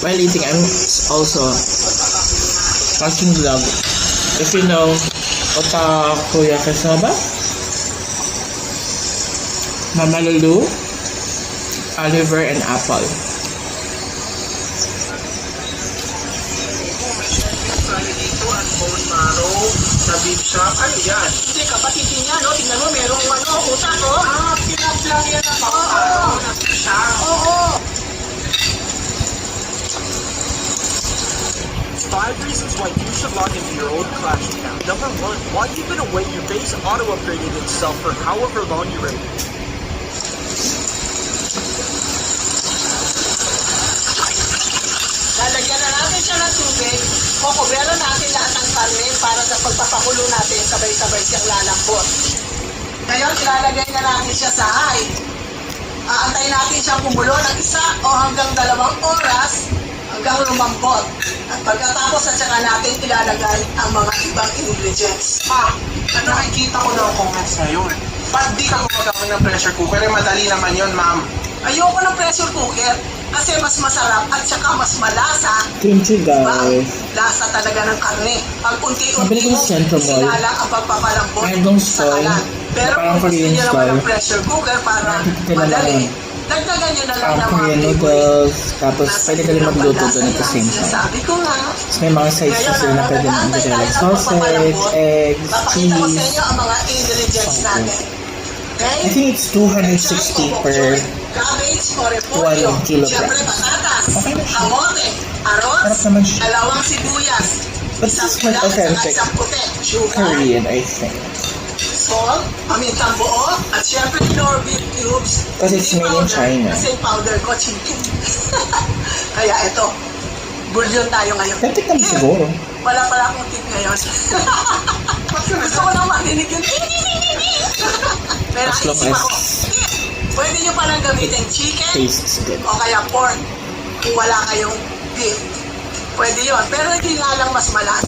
while eating, I'm also watching vlog. If you know Otakuya Kasaba, Mama Lulu, Oliver, and Apple. Beef shop, ano yan? Hindi, kapatid niya, no? Tingnan mo, merong utak, oh. Pinap lang yan ang Oo. 5 reasons why you should log into your old Clash account. Number 1, why you've been away, your base auto-upgraded itself for however long you rated. Lalagyan na natin siya ng tubig. Kukuberan natin lahat ng karne para sa pagpapakulo natin, sabay-sabay siyang lalambot. Ngayon, ilalagay na natin siya sa high. Aantayin natin siyang kumulo ng 1 o hanggang 2 oras hanggang lumambot. At pagkatapos at saka natin ilalagay ang mga ibang ingredients. Nakikita ko na kung ngayon. Ba't di ka gumagamit ng pressure cooker? Madali naman yun, ma'am. Ayoko ng pressure cooker kasi mas masarap at saka mas malasa. Kimchi, guys. Lasa talaga ng karne. Pag Nabili ko unti-unti mo, sa Central Mall. sinala ang pagpapalambot Random sa stall. kalan. Pero Parang kung gusto Korean niyo naman stall. ng pressure cooker para madali, dagdagan niyo na lang ng mga Korean noodles. Tapos pwede ka rin magluto doon at the same time. Sabi ko nga, Tapos may mga sides na sila na pwede mo ilagay like sausage, eggs, papakita ko sa cheese. inyo ang mga ingredients natin. I Okay? think it's 260 per Cabbage or repolyo. 1 kilogram. Siyempre patatas. Okay na siya. Kamote. Arroz. Sarap naman siya. 2 sibuyas. But this is like authentic Isang puti. Sugar. Korean, I think. Salt. Pamintang buo. At siyempre nor beef cubes. Kasi it's made in China. Kasi yung powder ko chicken. Kaya ito. Bulyon tayo ngayon. Tapit naman siguro. Wala pala akong tip ngayon. Gusto ko lang marinig yung pero As long isip as ako. Pwede nyo palang gamitin chicken tastes good. o kaya pork kung wala kayong beef. Pwede yun. Pero hindi nga lang mas malasa.